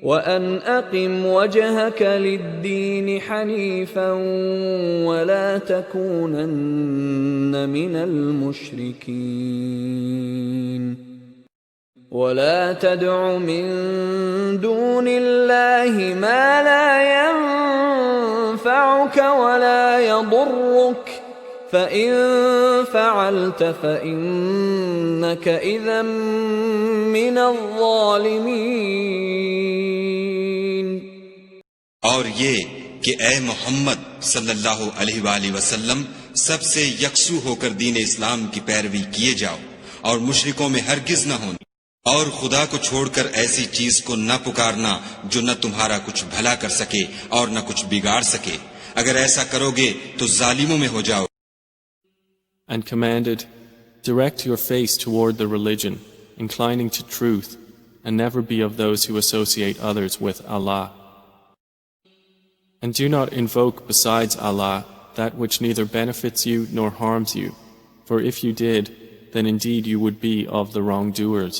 وَأَنْ أَقِمْ وَجْهَكَ لِلدِّينِ حَنِيفًا وَلَا تَكُونَنَّ مِنَ الْمُشْرِكِينَ وَلَا تَدْعُ مِن دُونِ اللَّهِ مَا لَا يَنفَعُكَ وَلَا يَضُرُّكَ فَإِن فَعَلْتَ فَإِنَّكَ إِذًا مِّنَ الظَّالِمِينَ۔ اور یہ کہ اے محمد صلی اللہ علیہ وآلہ وسلم سب سے یکسو ہو کر دین اسلام کی پیروی کیے جاؤ اور مشرکوں میں ہرگز نہ ہونا، اور خدا کو چھوڑ کر ایسی چیز کو نہ پکارنا جو نہ تمہارا کچھ بھلا کر سکے اور نہ کچھ بگاڑ سکے، اگر ایسا کرو گے تو ظالموں میں ہو جاؤ۔ And commanded, direct your face toward the religion, inclining to truth, and never be of those who associate others with Allah. And do not invoke besides Allah that which neither benefits you nor harms you, for if you did, then indeed you would be of the wrongdoers.